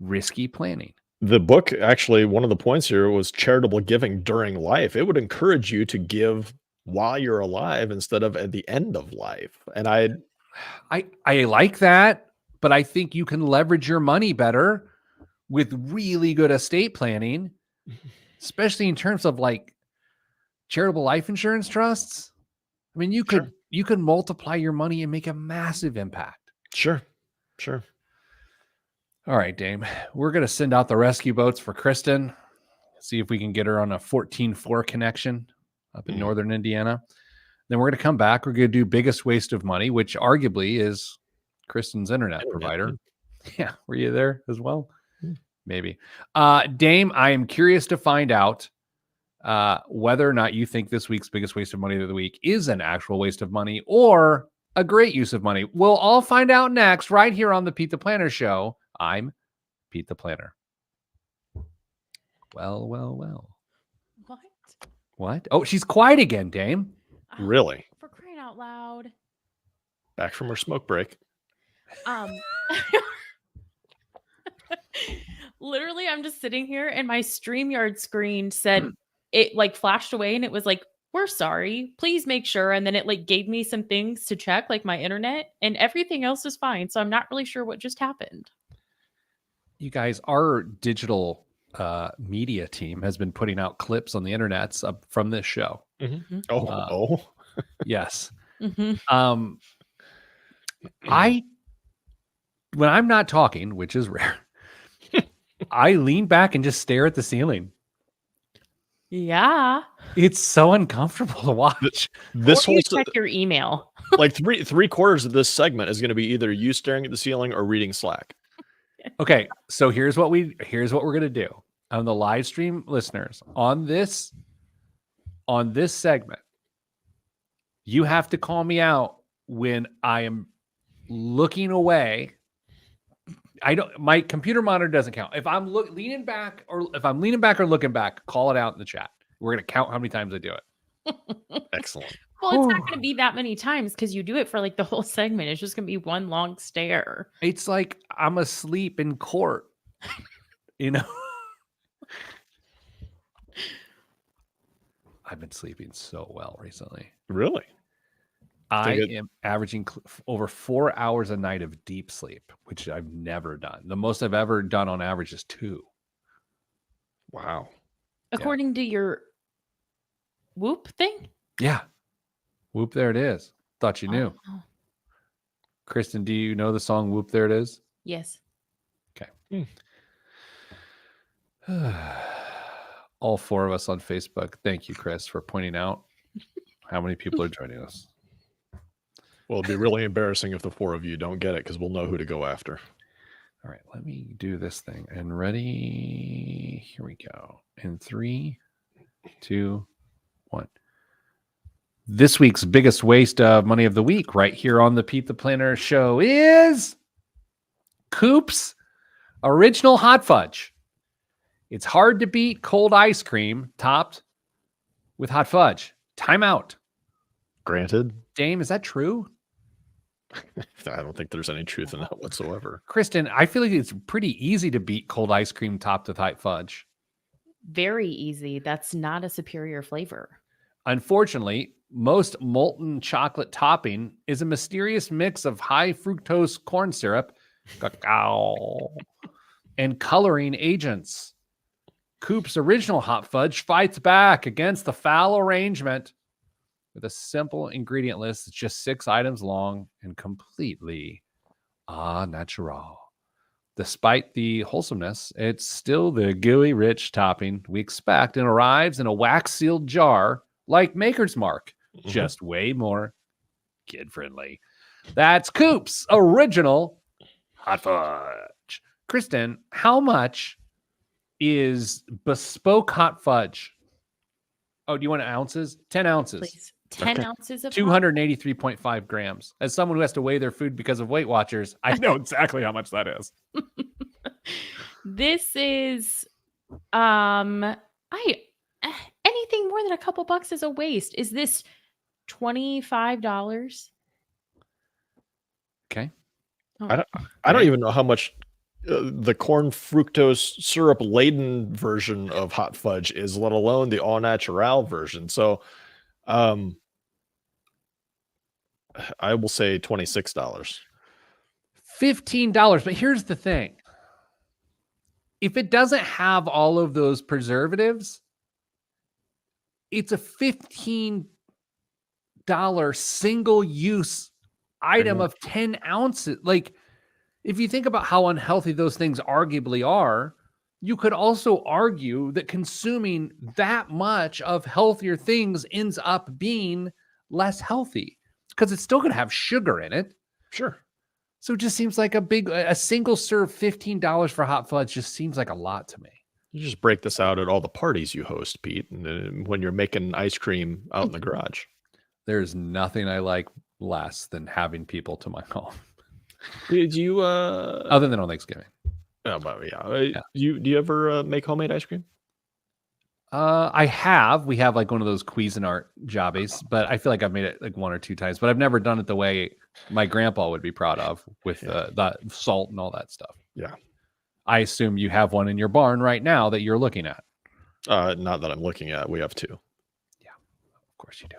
risky planning. The book, actually, one of the points here was charitable giving during life. It would encourage you to give while you're alive instead of at the end of life. And I like that, but I think you can leverage your money better with really good estate planning, especially in terms of like charitable life insurance trusts. I mean, you could multiply your money and make a massive impact. Sure. All right, Dame, we're going to send out the rescue boats for Kristen. See if we can get her on a 14.4 connection up in northern Indiana. Then we're going to come back. We're going to do biggest waste of money, which arguably is Kristen's internet provider. Yeah. Were you there as well? Maybe. Dame, I am curious to find out whether or not you think this week's biggest waste of money of the week is an actual waste of money or a great use of money. We'll all find out next right here on the Pete the Planner Show. I'm Pete the Planner. Well. What? Oh, she's quiet again, Dame. Really? For crying out loud. Back from her smoke break. Literally, I'm just sitting here and my StreamYard screen said it like flashed away and it was like we're sorry. Please make sure. And then it like gave me some things to check, like my internet, and everything else is fine. So I'm not really sure what just happened. You guys, our digital media team has been putting out clips on the internets from this show. Mm-hmm. Yes. Mm-hmm. When I'm not talking, which is rare, I lean back and just stare at the ceiling. Yeah. It's so uncomfortable to watch. This Or whole you check your email. like three quarters of this segment is going to be either you staring at the ceiling or reading Slack. Okay, so here's what we're gonna do on the live stream listeners on this segment. You have to call me out when I am looking away. My computer monitor doesn't count. If I'm leaning back or looking back, call it out in the chat. We're gonna count how many times I do it. Excellent. Well, it's not going to be that many times because you do it for like the whole segment. It's just going to be one long stare. It's like I'm asleep in court, you know. I've been sleeping so well recently. Really? I am averaging over 4 hours a night of deep sleep, which I've never done. The most I've ever done on average is 2. Wow. According to your Whoop thing? Yeah. Whoop, there it is. Thought you knew. Oh. Kristen, do you know the song Whoop, There It Is? Yes. Okay. All 4 of us on Facebook. Thank you, Chris, for pointing out how many people are joining us. Well, it'd be really embarrassing if the 4 of you don't get it because we'll know who to go after. All right, let me do this thing. And ready? Here we go. In 3, 2, 1. This week's biggest waste of money of the week right here on the Pete the Planner show is Coop's Original Hot Fudge. It's hard to beat cold ice cream topped with hot fudge. Time out. Granted. Dame, is that true? I don't think there's any truth in that whatsoever. Kristen, I feel like it's pretty easy to beat cold ice cream topped with hot fudge. Very easy. That's not a superior flavor. Unfortunately, most molten chocolate topping is a mysterious mix of high fructose corn syrup, cacao, and coloring agents. Coop's Original Hot Fudge fights back against the foul arrangement with a simple ingredient list that's just 6 items long and completely natural. Despite the wholesomeness, it's still the gooey, rich topping we expect and arrives in a wax-sealed jar like Maker's Mark, just way more kid-friendly. That's Coop's Original Hot Fudge. Kristen, how much is bespoke hot fudge? Oh, do you want ounces? 10 ounces. Please. 10 ounces of 283.5 grams. As someone who has to weigh their food because of Weight Watchers, I know exactly how much that is. This is anything more than a couple bucks is a waste. Is this $25? Okay. Oh. I don't even know how much the corn fructose syrup laden version of hot fudge is, let alone the au naturel version. So I will say $26. $15. But here's the thing. If it doesn't have all of those preservatives, it's a $15 single use item of 10 ounces. Like, if you think about how unhealthy those things arguably are, you could also argue that consuming that much of healthier things ends up being less healthy because it's still going to have sugar in it. Sure. So it just seems like a single serve $15 for hot fudge just seems like a lot to me. You just break this out at all the parties you host, Pete, and then when you're making ice cream out in the garage. There's nothing I like less than having people to my home. Did you other than on Thanksgiving? Oh, but yeah. Do you ever make homemade ice cream? I have. We have like one of those Cuisinart jobbies, but I feel like I've made it like 1 or 2 times. But I've never done it the way my grandpa would be proud of with the salt and all that stuff. Yeah. I assume you have one in your barn right now that you're looking at. Not that I'm looking at. We have 2. Yeah, of course you do.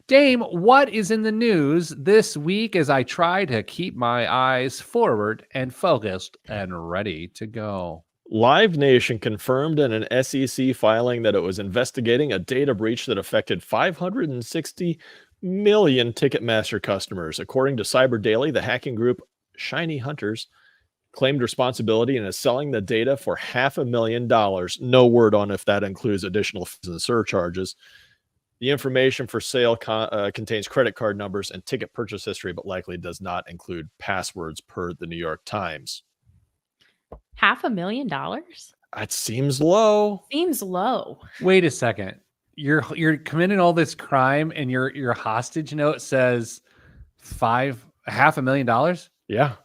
Dame, what is in the news this week as I try to keep my eyes forward and focused and ready to go? Live Nation confirmed in an SEC filing that it was investigating a data breach that affected 560 million Ticketmaster customers. According to Cyber Daily, the hacking group Shiny Hunters claimed responsibility and is selling the data for $500,000. No word on if that includes additional fees and surcharges. The information for sale contains credit card numbers and ticket purchase history, but likely does not include passwords per the New York Times. $500,000? That seems low. Seems low. Wait a second. You're committing all this crime and your hostage note says $500,000? Yeah.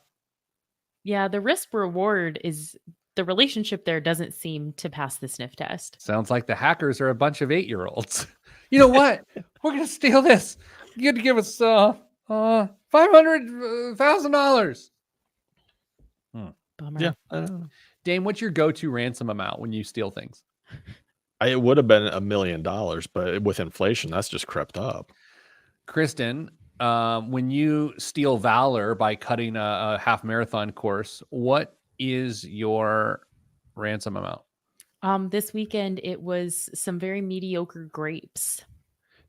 Yeah, the risk reward is the relationship there doesn't seem to pass the sniff test. Sounds like the hackers are a bunch of 8-year-olds. You know what? We're gonna steal this. You got to give us $500,000. Bummer. Yeah. I don't know. Dame, what's your go-to ransom amount when you steal things? It would have been $1 million, but with inflation, that's just crept up. Kristen, when you steal valor by cutting a half marathon course, what is your ransom amount? This weekend it was some very mediocre grapes.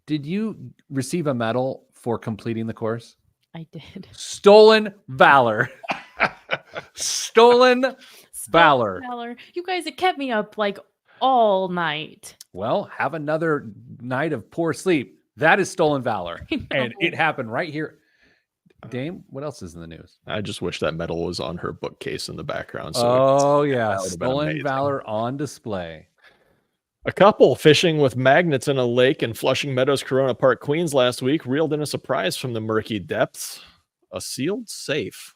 Did you receive a medal for completing the course? I did. Stolen valor. Stolen valor. You guys, it kept me up like all night. Well, have another night of poor sleep. That is stolen valor. And it happened right here. Dame, what else is in the news? I just wish that medal was on her bookcase in the background. Yeah. that would've been Stolen amazing. valor on display. A couple fishing with magnets in a lake in Flushing Meadows, Corona Park, Queens last week reeled in a surprise from the murky depths. A sealed safe.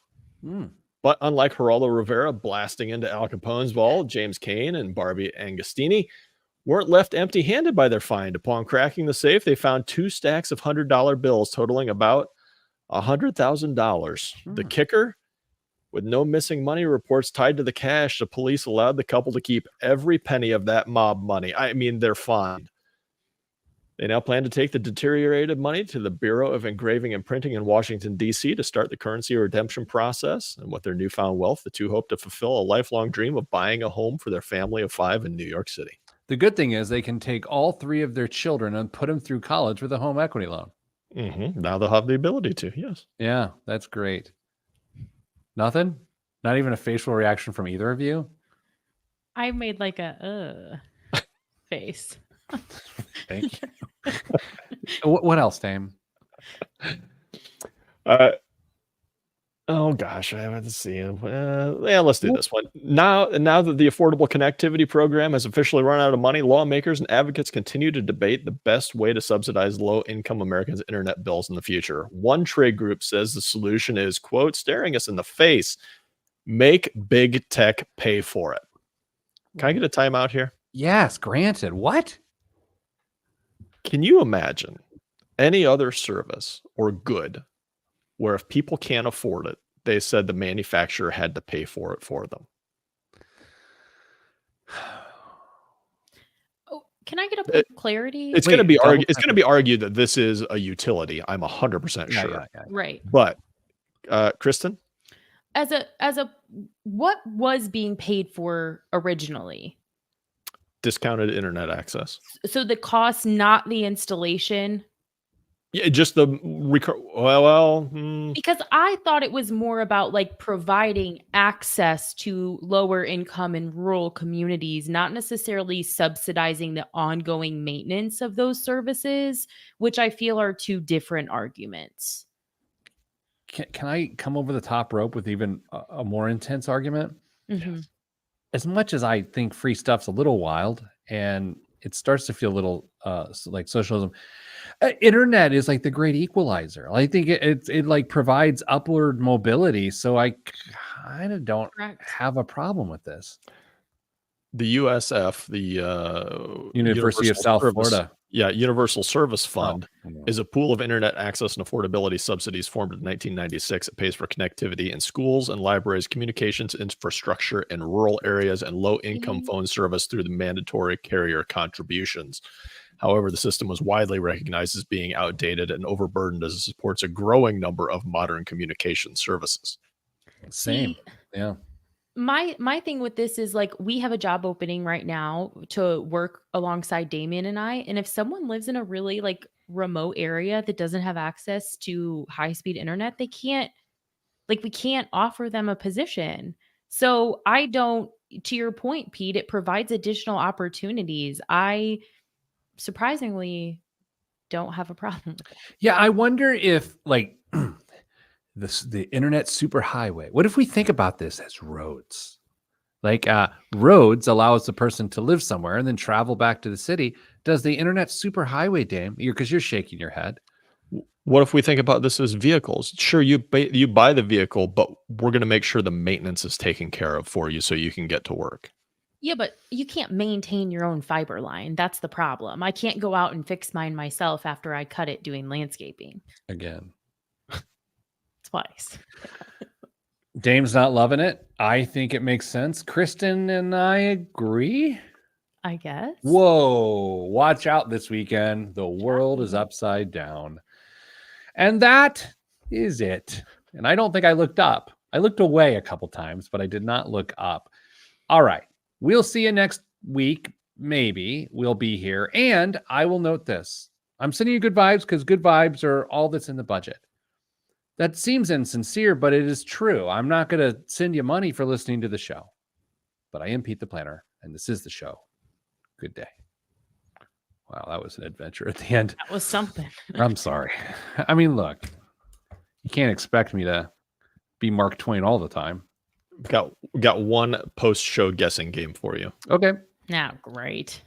But unlike Geraldo Rivera blasting into Al Capone's vault, James Cain and Barbie Agostini weren't left empty-handed by their find. Upon cracking the safe, they found 2 stacks of $100 bills totaling about $100,000. The kicker, with no missing money reports tied to the cash, the police allowed the couple to keep every penny of that mob money. I mean, they're fine. They now plan to take the deteriorated money to the Bureau of Engraving and Printing in Washington, D.C. to start the currency redemption process. And with their newfound wealth, the two hope to fulfill a lifelong dream of buying a home for their family of 5 in New York City. The good thing is they can take all 3 of their children and put them through college with a home equity loan. Now they'll have the ability to, yes. Yeah, that's great. Nothing? Not even a facial reaction from either of you? I made like a face. Thank you. What else, Dame? Oh gosh, I haven't seen. Let's do this one now. That the Affordable Connectivity Program has officially run out of money, lawmakers and advocates continue to debate the best way to subsidize low-income Americans' internet bills in the future. One trade group says the solution is, quote, staring us in the face, make big tech pay for it. Can I get a timeout here? Yes, granted. What? Can you imagine any other service or good where if people can't afford it, they said the manufacturer had to pay for it for them? Oh, can I get a bit of clarity? It's going to be argued. It's going to be argued that this is a utility. I'm 100% sure. Yeah. Right. But Kristen, As a what was being paid for originally? discounted internet access. So the cost, not the installation. Yeah, just the Because I thought it was more about like providing access to lower income and rural communities, not necessarily subsidizing the ongoing maintenance of those services, which I feel are 2 different arguments. Can I come over the top rope with even a more intense argument? Mm-hmm. As much as I think free stuff's a little wild and it starts to feel a little like socialism, internet is like the great equalizer. I think it like provides upward mobility. So I kind of don't have a problem with this. The USF, the University of South Florida. Yeah, Universal Service Fund Oh. is a pool of internet access and affordability subsidies formed in 1996. It pays for connectivity in schools and libraries, communications infrastructure in rural areas, and low-income phone service through the mandatory carrier contributions. However, the system was widely recognized as being outdated and overburdened as it supports a growing number of modern communication services. Same. See, Yeah. my thing with this is like we have a job opening right now to work alongside Damien and I, and if someone lives in a really like remote area that doesn't have access to high speed internet, they can't, like, we can't offer them a position. So I don't, to your point, Pete, it provides additional opportunities. I surprisingly don't have a problem with it. Yeah. I wonder if like the internet superhighway, what if we think about this as roads? Like roads allows the person to live somewhere and then travel back to the city. Does the internet superhighway, Dame? Because you're shaking your head. What if we think about this as vehicles? Sure, you buy the vehicle, but we're going to make sure the maintenance is taken care of for you so you can get to work. Yeah, but you can't maintain your own fiber line. That's the problem. I can't go out and fix mine myself after I cut it doing landscaping Again, twice. Dame's not loving it. I think it makes sense. Kristen and I agree. I guess. Whoa, watch out this weekend. The world is upside down. And that is it. And I don't think I looked up. I looked away a couple times, but I did not look up. All right. We'll see you next week. Maybe we'll be here. And I will note this. I'm sending you good vibes because good vibes are all that's in the budget. That seems insincere, but it is true. I'm not going to send you money for listening to the show. But I am Pete the Planner, and this is the show. Good day. Wow, that was an adventure at the end. That was something. I'm sorry. I mean, look, you can't expect me to be Mark Twain all the time. We got one post-show guessing game for you. Okay. Now, great.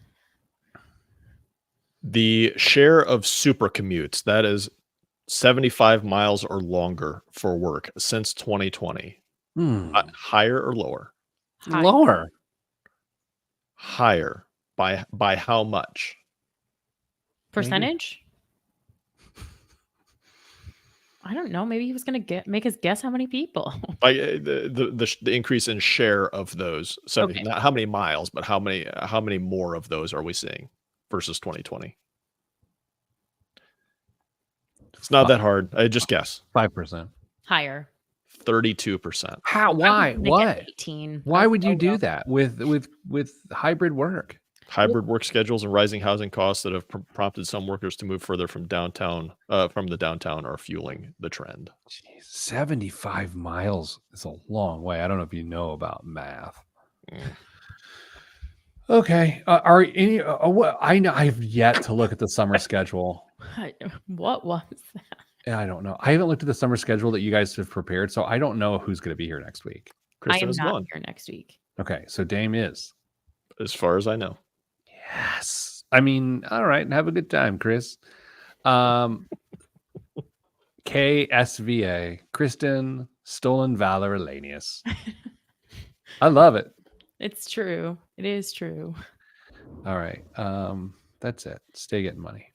The share of super commutes, that is 75 miles or longer for work since 2020. Higher or lower? Hi. Lower. Higher. By how much? Percentage? I don't know. Maybe he was going to make us guess how many people. Like the increase in share of those. So Okay. not how many miles, but how many more of those are we seeing versus 2020? It's not that hard. I just guess. 5%. Higher. 32%. How? Why? I was gonna What? guess 18. Why would you Oh, do well. that with hybrid work? Hybrid work schedules and rising housing costs that have prompted some workers to move further from the downtown are fueling the trend. Jeez, 75 miles is a long way. I don't know if you know about math. Okay. Are any? I know I have yet to look at the summer schedule. What was that? And I don't know. I haven't looked at the summer schedule that you guys have prepared, so I don't know who's going to be here next week. I Kristen am is not gone, here next week. Okay, so Dame is. as far as I know. Yes. I mean, all right. Have a good time, Chris. KSVA, Kristen Stolen Valor Elanius. I love it. It's true. It is true. All right. That's it. Stay getting money.